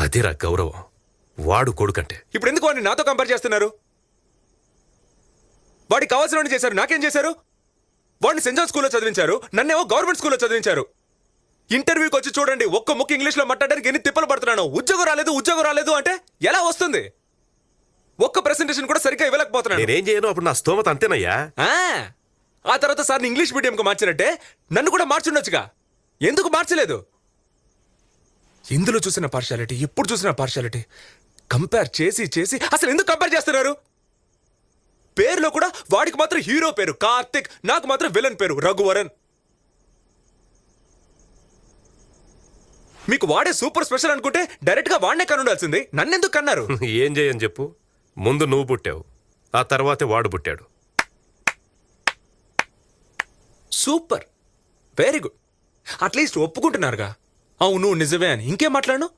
అదిరా గౌరవం. వాడు కొడుకంటే. ఇప్పుడు ఎందుకు వాడిని నాతో కంపేర్ చేస్తున్నారు? వాడికి కావాల్సిన చేశారు, నాకేం చేశారు? వాడిని సెంట్ జాన్ స్కూల్లో చదివించారు, నన్నేమో గవర్నమెంట్ స్కూల్లో చదివించారు. ఇంటర్వ్యూకి వచ్చి చూడండి, ఒక్క ముక్క ఇంగ్లీష్లో మాట్లాడడానికి ఎన్ని తిప్పలు పడుతున్నాను. ఉద్యోగం రాలేదు అంటే ఎలా వస్తుంది? ఒక్క ప్రెసెంటేషన్ కూడా సరిగ్గా ఇవ్వలేకపోతున్నాను. నేనేం చేయను, అప్పుడు నా స్తోమత అంతేనయ్యా. ఆ తర్వాత సార్ని ఇంగ్లీష్ మీడియంకి మార్చినట్టే నన్ను కూడా మార్చుండొచ్చుగా. ఎందుకు మార్చలేదు? ఇందులో చూసిన పార్షాలిటీ, ఎప్పుడు చూసిన పార్షాలిటీ. కంపేర్ చేసి చేసి అసలు ఎందుకు కంపేర్ చేస్తున్నారు? పేరులో కూడా వాడికి మాత్రం హీరో పేరు కార్తిక్, నాకు మాత్రం విలన్ పేరు రఘువరన్. మీకు వాడే సూపర్ స్పెషల్ అనుకుంటే డైరెక్ట్ గా వాడినే కనుండాల్సింది. నన్నెందుకు కన్నారు? ఏం చేయని చెప్పు. ముందు నువ్వు పుట్టావు, ఆ తర్వాతే వాడు పుట్టాడు. Super, very good. అట్లీస్ట్ ఒప్పుకుంటున్నారుగా అవును నిజమే అని. ఇంకేం మాట్లాడను?